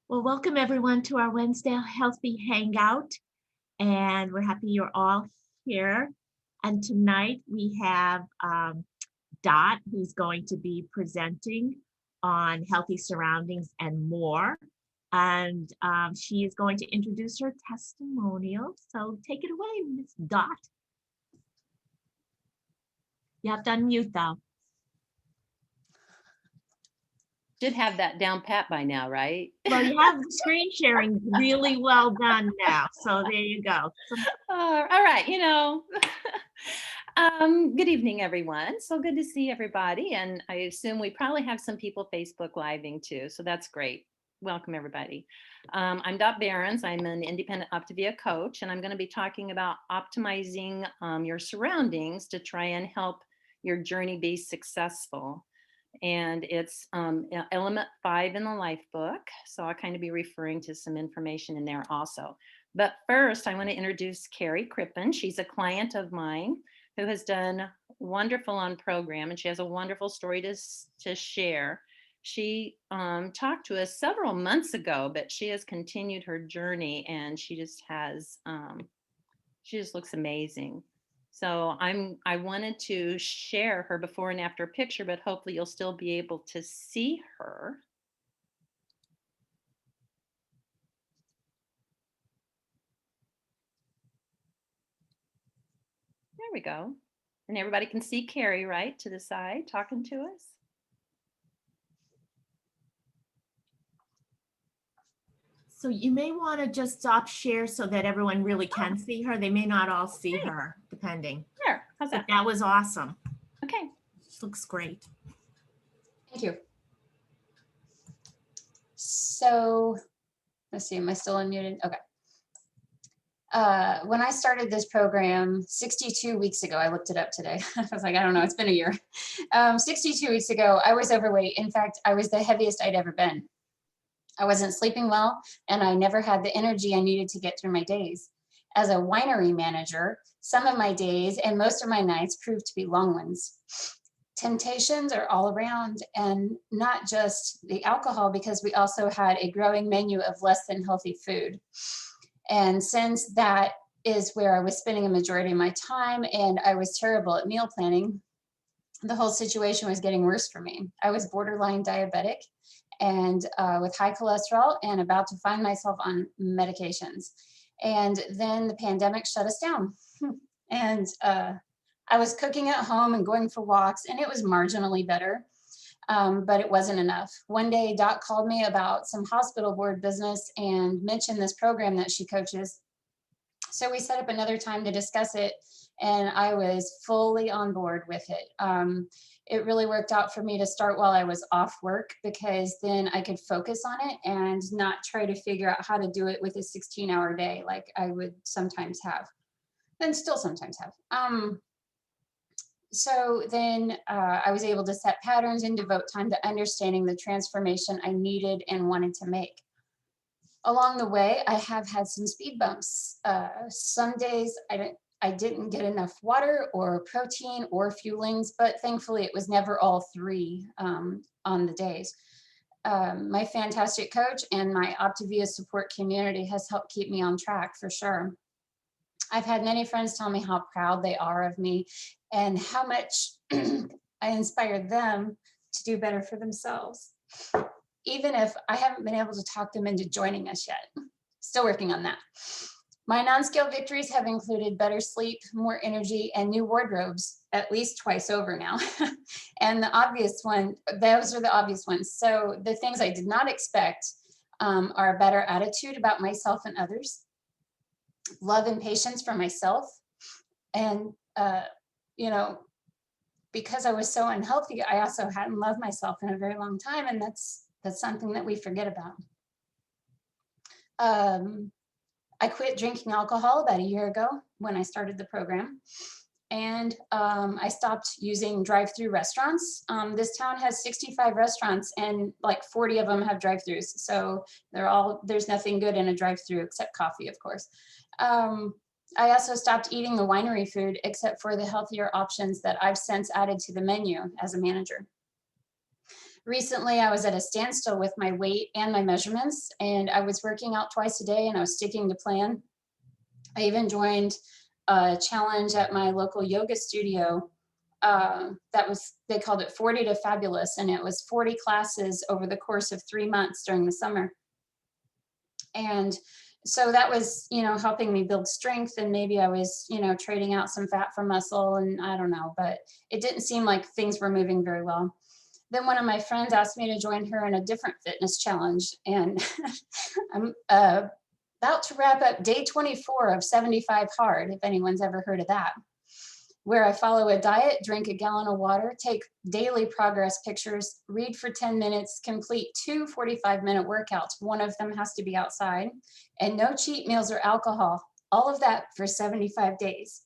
Well, welcome everyone to our Wednesday Healthy Hangout, and we're happy you're all here. And tonight we have Dot, who's going to be presenting on healthy surroundings and more. And she is going to introduce her testimonial. So take it away, Miss Dot. You have to unmute though. Should have that down pat by now, right? Well, you have the screen sharing really well done now. So there you go. All right, good evening, everyone. So good to see everybody. And I assume we probably have some people Facebook Living too. So that's great. Welcome, everybody. I'm Dot Behrens. I'm an independent Optavia coach, and I'm going to be talking about optimizing your surroundings to try and help your journey be successful. And it's element 5 in the life book. So I'll kind of be referring to some information in there also. But first, I want to introduce Carrie Crippen. She's a client of mine who has done wonderful on program, and she has a wonderful story to share. She talked to us several months ago, but she has continued her journey, and she just looks amazing. So I wanted to share her before and after picture, but hopefully you'll still be able to see her. There we go. And everybody can see Carrie, right, to the side talking to us. So you may want to just stop share so that everyone really can see her. They may not all see Okay. her, depending. There, how's But that? that was awesome. Okay. She looks great. Thank you. So let's see, am I still unmuted? Okay. When I started this program 62 weeks ago, I looked it up today. I was like, I don't know, it's been a year. 62 weeks ago, I was overweight. In fact, I was the heaviest I'd ever been. I wasn't sleeping well, and I never had the energy I needed to get through my days. As a winery manager, some of my days and most of my nights proved to be long ones. Temptations are all around, and not just the alcohol, because we also had a growing menu of less than healthy food. And since that is where I was spending a majority of my time and I was terrible at meal planning, the whole situation was getting worse for me. I was borderline diabetic and with high cholesterol and about to find myself on medications. And then the pandemic shut us down. And I was cooking at home and going for walks, and it was marginally better, but it wasn't enough. One day, Doc called me about some hospital board business and mentioned this program that she coaches. So we set up another time to discuss it, and I was fully on board with it. It really worked out for me to start while I was off work, because then I could focus on it and not try to figure out how to do it with a 16-hour day like I would sometimes have, and still sometimes have. So then I was able to set patterns and devote time to understanding the transformation I needed and wanted to make. Along the way, I have had some speed bumps. Some days I didn't get enough water or protein or fuelings, but thankfully it was never all three on the days. My fantastic coach and my Optavia support community has helped keep me on track for sure. I've had many friends tell me how proud they are of me and how much I inspired them to do better for themselves, even if I haven't been able to talk them into joining us yet. Still working on that. My non-scale victories have included better sleep, more energy, and new wardrobes at least twice over now. And the obvious one, those are the obvious ones. So the things I did not expect are a better attitude about myself and others, love and patience for myself. And, because I was so unhealthy, I also hadn't loved myself in a very long time. And that's something that we forget about. I quit drinking alcohol about a year ago when I started the program. And I stopped using drive-through restaurants. This town has 65 restaurants and like 40 of them have drive-throughs. So there's nothing good in a drive-through except coffee, of course. I also stopped eating the winery food except for the healthier options that I've since added to the menu as a manager. Recently, I was at a standstill with my weight and my measurements, and I was working out twice a day and I was sticking to plan. I even joined a challenge at my local yoga studio. That was, they called it 40 to Fabulous, and it was 40 classes over the course of 3 months during the summer. And so that was, helping me build strength, and maybe I was, trading out some fat for muscle, and I don't know, but it didn't seem like things were moving very well. Then one of my friends asked me to join her in a different fitness challenge, and I'm about to wrap up day 24 of 75 Hard, if anyone's ever heard of that, where I follow a diet, drink a gallon of water, take daily progress pictures, read for 10 minutes, complete 2 45-minute workouts. One of them has to be outside, and no cheat meals or alcohol. All of that for 75 days.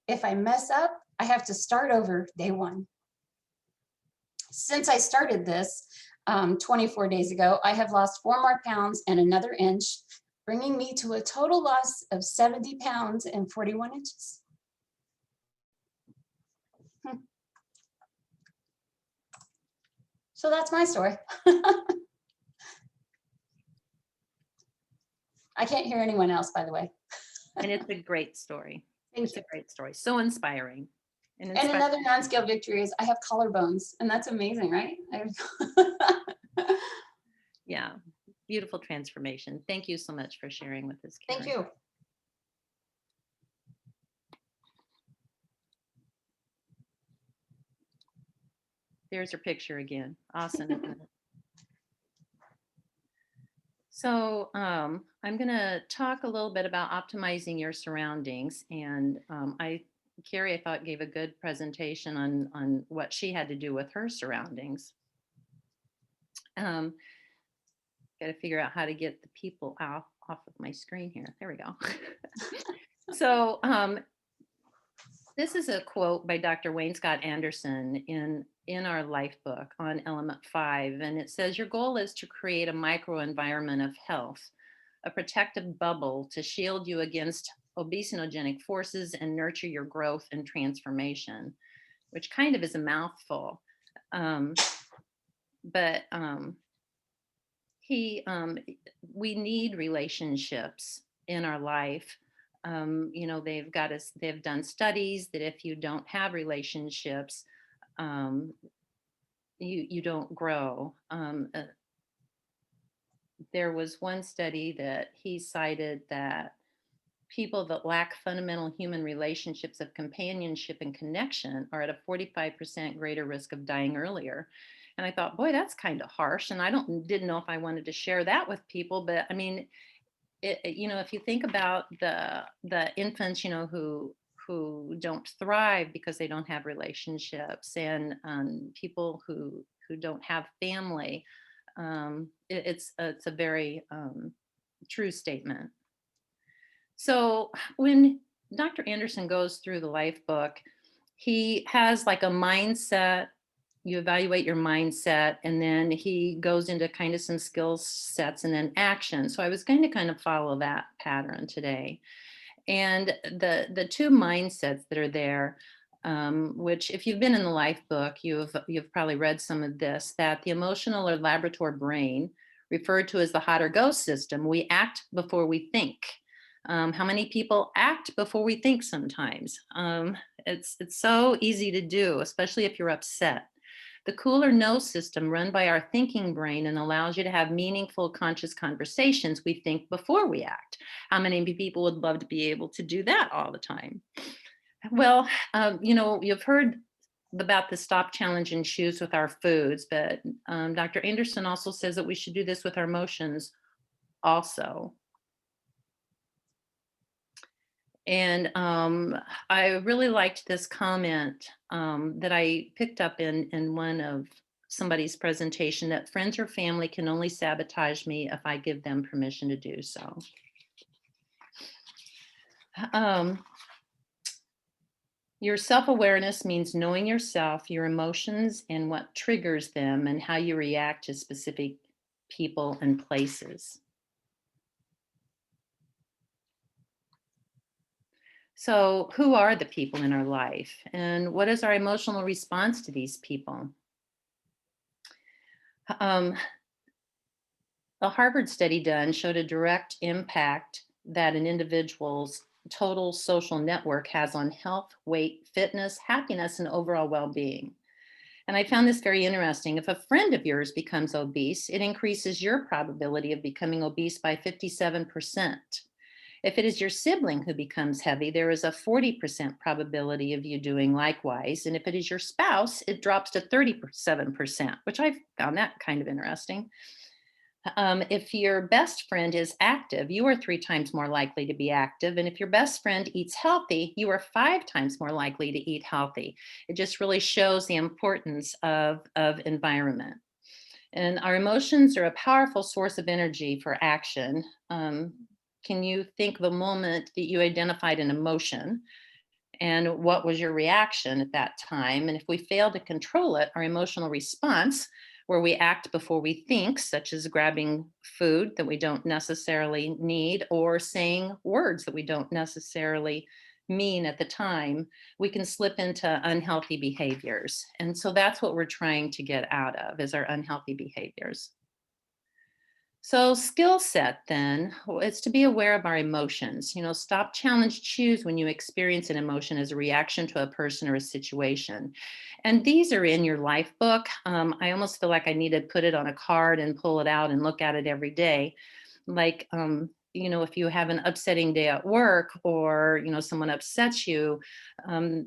If I mess up, I have to start over day one. Since I started this 24 days ago, I have lost 4 more pounds and another inch, bringing me to a total loss of 70 pounds and 41 inches. So that's my story. I can't hear anyone else, by the way. And it's a great story. Thank It's you. a great story. So inspiring. And another non-scale victory is I have collarbones, and that's amazing, right? Yeah, beautiful transformation. Thank you so much for sharing with us, Karen. Thank you. There's her picture again. Awesome, isn't it? So I'm going to talk a little bit about optimizing your surroundings. And Carrie, I thought, gave a good presentation on what she had to do with her surroundings. Got to figure out how to get the people off of my screen here. There we go. So this is a quote by Dr. Wayne Scott Anderson in our life book on element 5. And it says, your goal is to create a microenvironment of health, a protective bubble to shield you against obesogenic forces and nurture your growth and transformation, which kind of is a mouthful. But we need relationships in our life. They've done studies that if you don't have relationships, you don't grow. There was one study that he cited that people that lack fundamental human relationships of companionship and connection are at a 45% greater risk of dying earlier. And I thought, boy, that's kind of harsh. And I didn't know if I wanted to share that with people, but I mean, if you think about the infants, who don't thrive because they don't have relationships, and people who don't have family, it's a very true statement. So when Dr. Anderson goes through the life book, he has like a mindset. You evaluate your mindset, and then he goes into kind of some skill sets and then action. So I was going to kind of follow that pattern today. And the 2 mindsets that are there, which if you've been in the life book, you've probably read some of this, that the emotional or laboratory brain, referred to as the hot or go system, we act before we think. How many people act before we think sometimes? It's so easy to do, especially if you're upset. The cool or no system, run by our thinking brain and allows you to have meaningful, conscious conversations, we think before we act. How many people would love to be able to do that all the time? Well, you've heard about the stop, challenge, and choose with our foods, but Dr. Anderson also says that we should do this with our emotions also. And I really liked this comment that I picked up in one of somebody's presentation, that friends or family can only sabotage me if I give them permission to do so. Your self-awareness means knowing yourself, your emotions, and what triggers them, and how you react to specific people and places. So who are the people in our life, and what is our emotional response to these people? Um, a Harvard study done showed a direct impact that an individual's total social network has on health, weight, fitness, happiness, and overall well being. And I found this very interesting. If a friend of yours becomes obese, it increases your probability of becoming obese by 57%. If it is your sibling who becomes heavy, there is a 40% probability of you doing likewise. And if it is your spouse, it drops to 37%, which I found that kind of interesting. If your best friend is active, you are 3 times more likely to be active. And if your best friend eats healthy, you are 5 times more likely to eat healthy. It just really shows the importance of environment. And our emotions are a powerful source of energy for action. Can you think of a moment that you identified an emotion? And what was your reaction at that time? And if we fail to control it, our emotional response, where we act before we think, such as grabbing food that we don't necessarily need or saying words that we don't necessarily mean at the time, we can slip into unhealthy behaviors. And so that's what we're trying to get out of is our unhealthy behaviors. So, skill set then is to be aware of our emotions. Stop, challenge, choose when you experience an emotion as a reaction to a person or a situation. And these are in your life book. I almost feel like I need to put it on a card and pull it out and look at it every day. Like, if you have an upsetting day at work or, someone upsets you, um,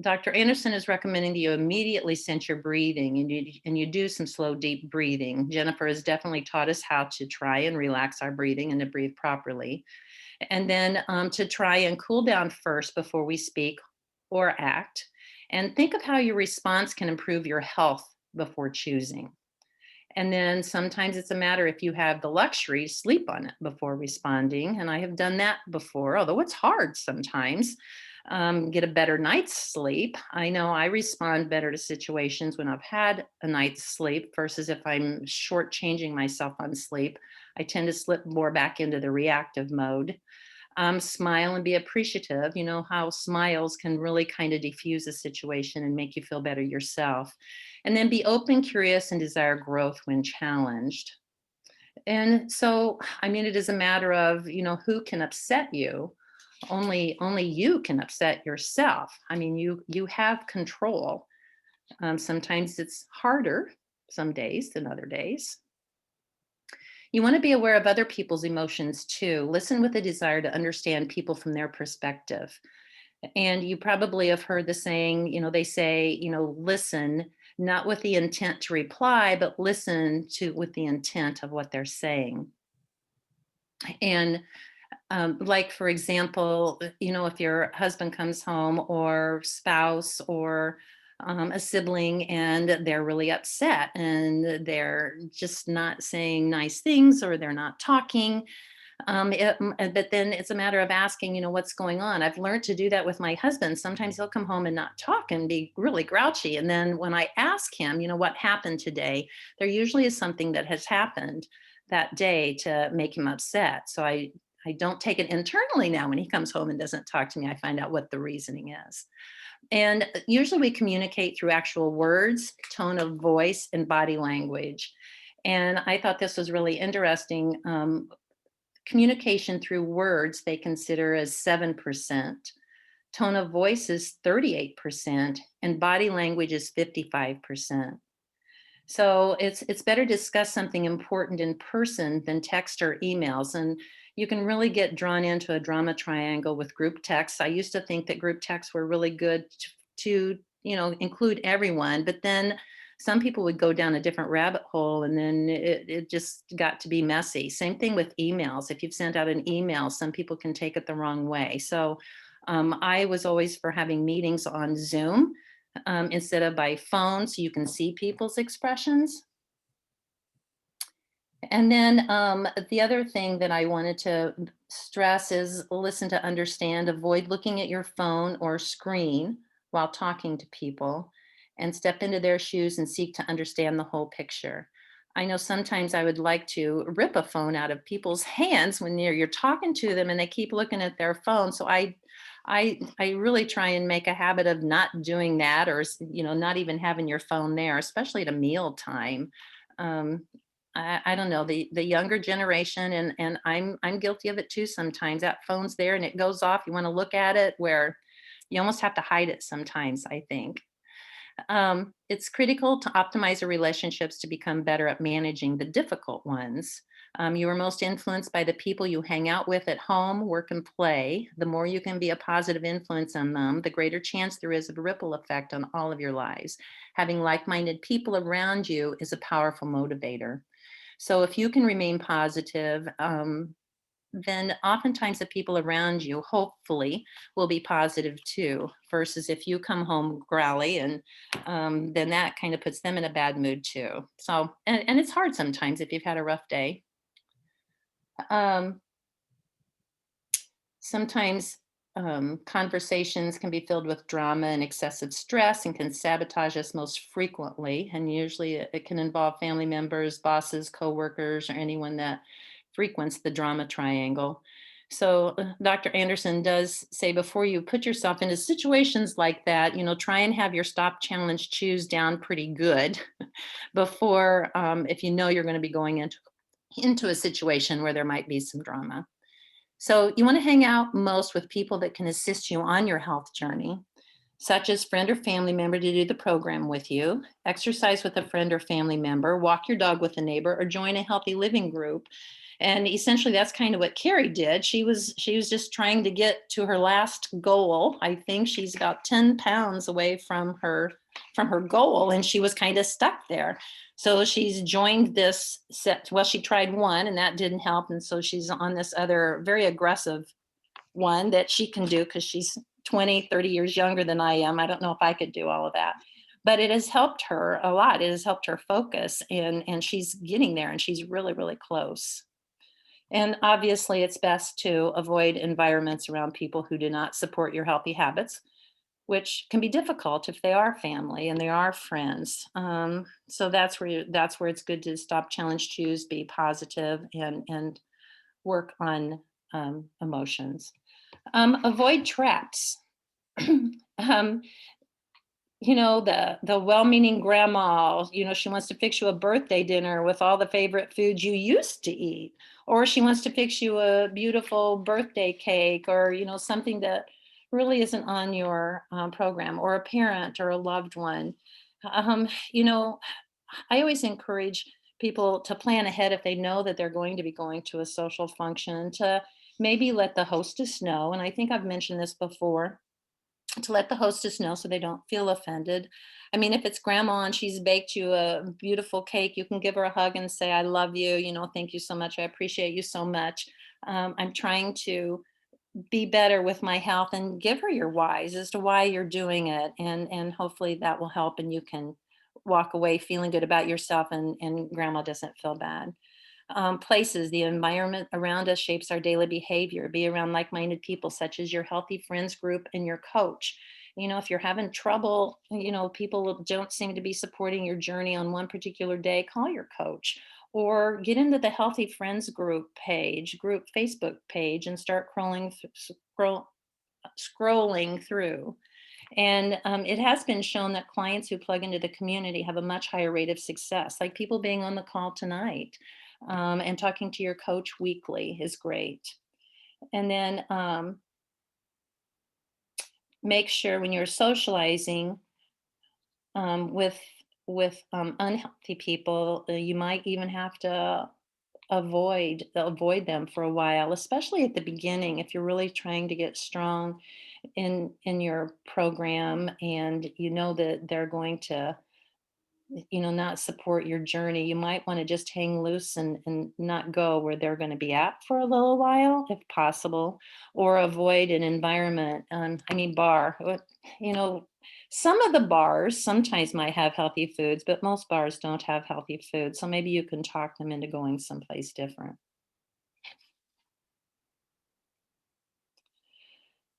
Dr. Anderson is recommending that you immediately sense your breathing and you do some slow, deep breathing. Jennifer has definitely taught us how to try and relax our breathing and to breathe properly. And then to try and cool down first before we speak or act. And think of how your response can improve your health before choosing. And then sometimes it's a matter if you have the luxury, sleep on it before responding. And I have done that before, although it's hard sometimes. Get a better night's sleep. I know I respond better to situations when I've had a night's sleep versus if I'm shortchanging myself on sleep. I tend to slip more back into the reactive mode. Smile and be appreciative. You know how smiles can really kind of diffuse a situation and make you feel better yourself. And then be open, curious, and desire growth when challenged. And so, I mean, it is a matter of, who can upset you. Only you can upset yourself. I mean, you have control. Sometimes it's harder some days than other days. You want to be aware of other people's emotions too. Listen with a desire to understand people from their perspective. And you probably have heard the saying, they say, listen, not with the intent to reply, but listen to with the intent of what they're saying. And like, for example, if your husband comes home or spouse or a sibling and they're really upset and they're just not saying nice things or they're not talking. But then it's a matter of asking, what's going on. I've learned to do that with my husband. Sometimes he'll come home and not talk and be really grouchy. And then when I ask him, what happened today, there usually is something that has happened that day to make him upset. So I don't take it internally now when he comes home and doesn't talk to me. I find out what the reasoning is. And usually we communicate through actual words, tone of voice, and body language. And I thought this was really interesting. Communication through words they consider as 7%. Tone of voice is 38%, and body language is 55%. So it's better to discuss something important in person than text or emails. And you can really get drawn into a drama triangle with group texts. I used to think that group texts were really good to include everyone, but then some people would go down a different rabbit hole and then it just got to be messy. Same thing with emails. If you've sent out an email, some people can take it the wrong way. So I was always for having meetings on Zoom instead of by phone so you can see people's expressions. And then the other thing that I wanted to stress is listen to understand, avoid looking at your phone or screen while talking to people, and step into their shoes and seek to understand the whole picture. I know sometimes I would like to rip a phone out of people's hands when you're talking to them and they keep looking at their phone. So I really try and make a habit of not doing that, or not even having your phone there, especially at a meal time. um, I don't know, the younger generation, and I'm guilty of it too sometimes. That phone's there and it goes off. You want to look at it where you almost have to hide it sometimes, I think. It's critical to optimize your relationships to become better at managing the difficult ones. You are most influenced by the people you hang out with at home, work, and play. The more you can be a positive influence on them, the greater chance there is of a ripple effect on all of your lives. Having like minded people around you is a powerful motivator. So, if you can remain positive, then oftentimes the people around you, hopefully, will be positive too. Versus if you come home growly, and then that kind of puts them in a bad mood too. So, and it's hard sometimes if you've had a rough day. Um, Sometimes conversations can be filled with drama and excessive stress and can sabotage us most frequently. And usually it can involve family members, bosses, coworkers, or anyone that frequents the drama triangle. So, Dr. Anderson does say before you put yourself into situations like that, try and have your stop, challenge, choose down pretty good before, if you know you're going to be going into a situation where there might be some drama. So you want to hang out most with people that can assist you on your health journey, such as friend or family member to do the program with you, exercise with a friend or family member, walk your dog with a neighbor, or join a healthy living group. And essentially that's kind of what Carrie did. She was just trying to get to her last goal. I think she's about 10 pounds away from her goal, and she was kind of stuck there. So she's joined this set. Well, she tried one and that didn't help. And so she's on this other very aggressive one that she can do because she's 20, 30 years younger than I am. I don't know if I could do all of that. But it has helped her a lot. It has helped her focus, and she's getting there, and she's really, really close. And obviously, it's best to avoid environments around people who do not support your healthy habits, which can be difficult if they are family and they are friends. So that's where it's good to stop, challenge, choose, be positive, and work on emotions. Avoid traps. um, the well-meaning grandma, she wants to fix you a birthday dinner with all the favorite foods you used to eat, or she wants to fix you a beautiful birthday cake, or something that really isn't on your program, or a parent or a loved one. um, you know I always encourage people to plan ahead if they know that they're going to be going to a social function, to maybe let the hostess know. And I think I've mentioned this before, to let the hostess know so they don't feel offended. I mean, if it's grandma and she's baked you a beautiful cake, you can give her a hug and say, I love you, thank you so much. I appreciate you so much. I'm trying to be better with my health, and give her your whys as to why you're doing it. And hopefully that will help and you can walk away feeling good about yourself, and grandma doesn't feel bad. Places, the environment around us shapes our daily behavior. Be around like minded people, such as your healthy friends group and your coach. If you're having trouble, people don't seem to be supporting your journey on one particular day, call your coach, or get into the Healthy Friends group Facebook page, and start scrolling through. And it has been shown that clients who plug into the community have a much higher rate of success, like people being on the call tonight. And talking to your coach weekly is great. And then make sure when you're socializing with unhealthy people, you might even have to avoid them for a while, especially at the beginning if you're really trying to get strong in your program, and that they're going to not support your journey. You might want to just hang loose, and not go where they're going to be at for a little while if possible, or avoid an environment. I mean, bar. You know, some of the bars sometimes might have healthy foods, but most bars don't have healthy food. So maybe you can talk them into going someplace different.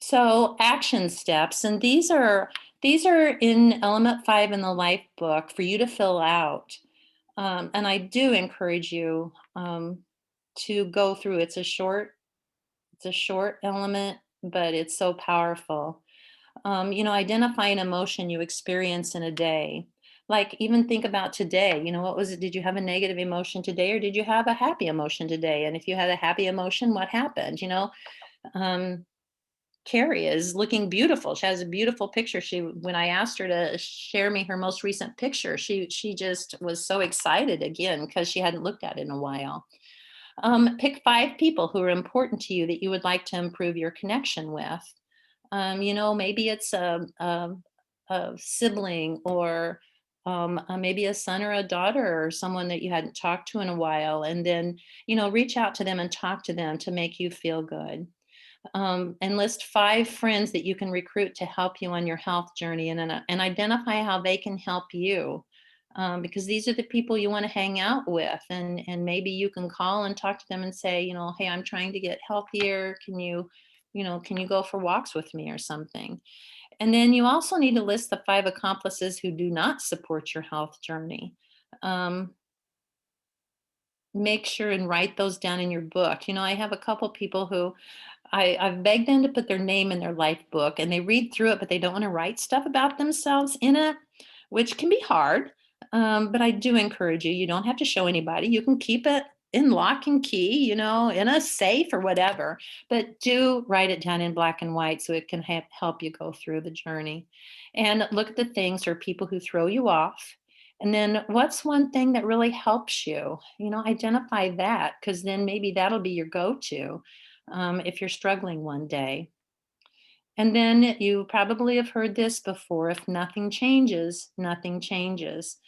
So action steps, and these are in element 5 in the life book for you to fill out. And I do encourage you to go through. It's a short element, but it's so powerful. Identify an emotion you experience in a day. Like even think about today, what was it? Did you have a negative emotion today or did you have a happy emotion today? And if you had a happy emotion, what happened? Um, Carrie is looking beautiful. She has a beautiful picture. When I asked her to share me her most recent picture, she just was so excited again because she hadn't looked at it in a while. Pick 5 people who are important to you that you would like to improve your connection with. Maybe it's a sibling or maybe a son or a daughter or someone that you hadn't talked to in a while. And then, reach out to them and talk to them to make you feel good. And list 5 friends that you can recruit to help you on your health journey and identify how they can help you. Because these are the people you want to hang out with. And maybe you can call and talk to them and say, hey, I'm trying to get healthier. Can you go for walks with me or something? And then you also need to list the 5 accomplices who do not support your health journey. Um, Make sure and write those down in your book. I have a couple people who I've begged them to put their name in their life book and they read through it, but they don't want to write stuff about themselves in it, which can be hard. But I do encourage you, you don't have to show anybody. You can keep it in lock and key, in a safe or whatever, but do write it down in black and white so it can help you go through the journey. And look at the things or people who throw you off. And then what's one thing that really helps you? Identify that because then maybe that'll be your go-to if you're struggling one day. And then you probably have heard this before, if nothing changes, nothing changes.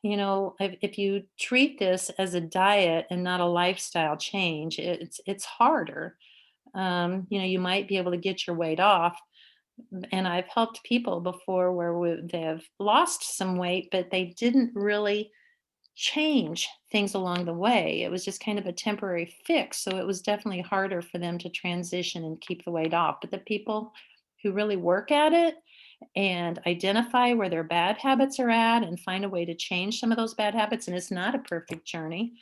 If you treat this as a diet and not a lifestyle change, it's harder. You might be able to get your weight off. And I've helped people before where they've lost some weight, but they didn't really change things along the way. It was just kind of a temporary fix. So it was definitely harder for them to transition and keep the weight off. But the people who really work at it and identify where their bad habits are at and find a way to change some of those bad habits, and it's not a perfect journey,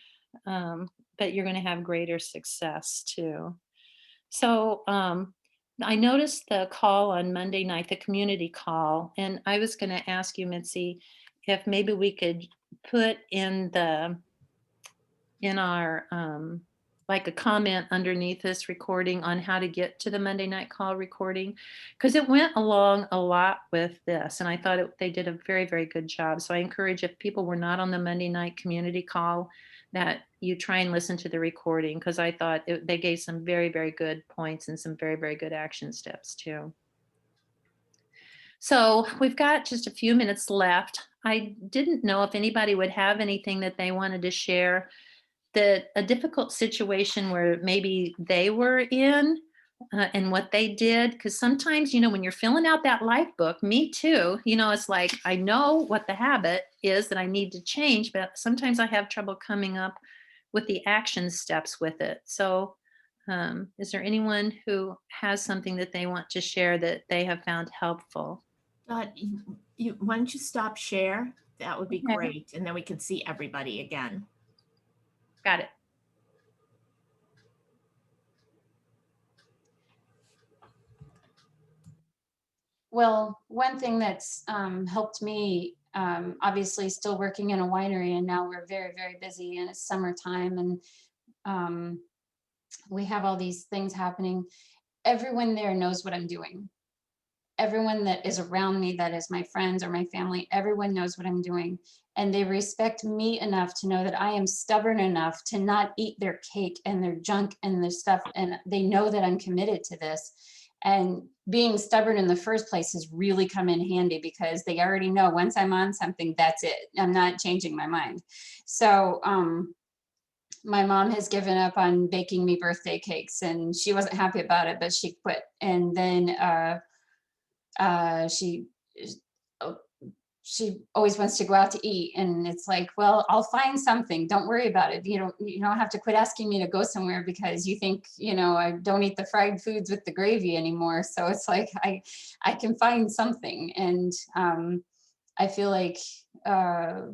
but you're going to have greater success too. So I noticed the call on Monday night, the community call, and I was going to ask you, Mitzi, if maybe we could put in our like a comment underneath this recording on how to get to the Monday night call recording, because it went along a lot with this, and I thought they did a very, very good job. So I encourage if people were not on the Monday night community call, that you try and listen to the recording, because I thought they gave some very, very good points and some very, very good action steps too. So we've got just a few minutes left. I didn't know if anybody would have anything that they wanted to share, that a difficult situation where maybe they were in and what they did. Because sometimes, when you're filling out that life book, me too, it's like, I know what the habit is that I need to change, but sometimes I have trouble coming up with the action steps with it. So is there anyone who has something that they want to share that they have found helpful? But why don't you stop share? That would be Okay, great. And then we can see everybody again. got it. Well, one thing that's helped me, obviously still working in a winery, and now we're very, very busy and it's summertime, and um, we have all these things happening. Everyone there knows what I'm doing. Everyone that is around me, that is my friends or my family, everyone knows what I'm doing. And they respect me enough to know that I am stubborn enough to not eat their cake and their junk and their stuff. And they know that I'm committed to this. And being stubborn in the first place has really come in handy because they already know once I'm on something, that's it. I'm not changing my mind. So my mom has given up on baking me birthday cakes, and she wasn't happy about it, but she quit. And then she uh, she always wants to go out to eat, and it's like, well, I'll find something, don't worry about it. You don't have to quit asking me to go somewhere because you think I don't eat the fried foods with the gravy anymore. So it's like I can find something. And I feel like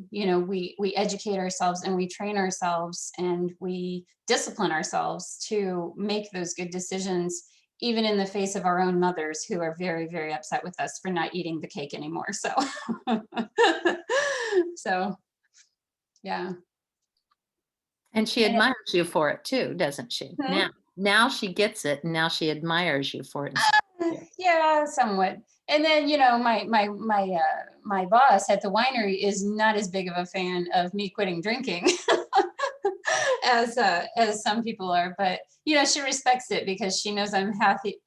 we educate ourselves and we train ourselves and we discipline ourselves to make those good decisions even in the face of our own mothers who are very, very upset with us for not eating the cake anymore. So, so yeah. And she admires you for it too, doesn't she? Hmm? Now she gets it, and now she admires you for it. and supports you. Yeah, somewhat. And then, my boss at the winery is not as big of a fan of me quitting drinking as some people are, but she respects it because she knows I'm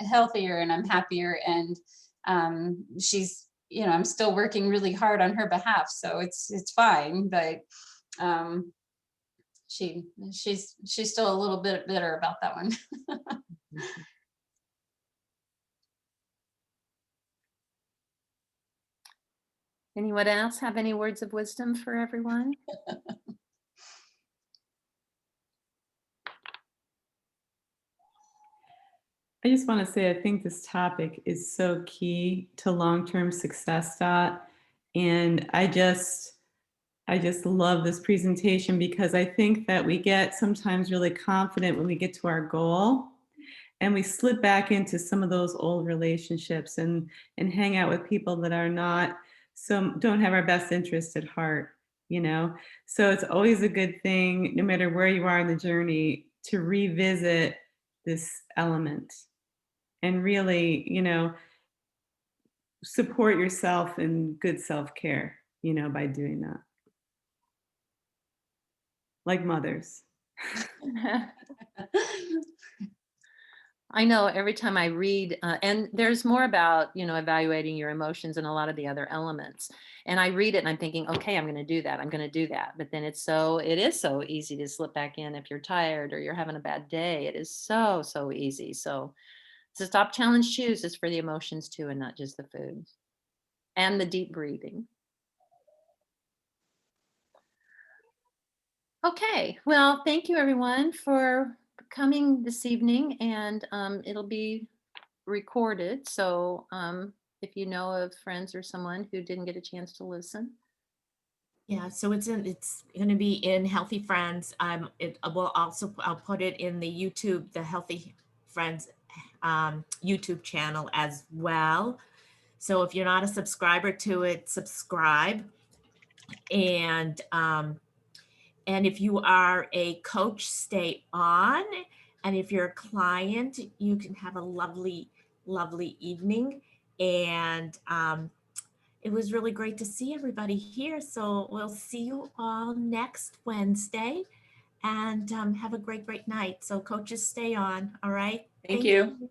healthier and I'm happier, and she's I'm still working really hard on her behalf, so it's fine. But um, she's still a little bit bitter about that one. Mhm. Anyone else have any words of wisdom for everyone? I just want to say, I think this topic is so key to long-term success, Dot. And I just love this presentation because I think that we get sometimes really confident when we get to our goal and we slip back into some of those old relationships and hang out with people that are not, so don't have our best interest at heart, you know? So it's always a good thing, no matter where you are in the journey, to revisit this element and really, support yourself in good self-care, by doing that. Like mothers. I know every time I read, and there's more about, evaluating your emotions and a lot of the other elements. And I read it and I'm thinking, okay, I'm going to do that. I'm going to do that. But then it is so easy to slip back in if you're tired or you're having a bad day. It is so, so easy. So to stop, challenge, choose is for the emotions too, and not just the food and the deep breathing. Okay, well, thank you everyone for coming this evening, and it'll be recorded. So if you know of friends or someone who didn't get a chance to listen. Yeah, so it's going to be in Healthy Friends. I'll put it in the YouTube, the Healthy Friends YouTube channel as well. So if you're not a subscriber to it, subscribe. And if you are a coach, stay on. And if you're a client, you can have a lovely, lovely evening. And it was really great to see everybody here. So we'll see you all next Wednesday, and have a great, great night. So coaches, stay on. All right. Thank you.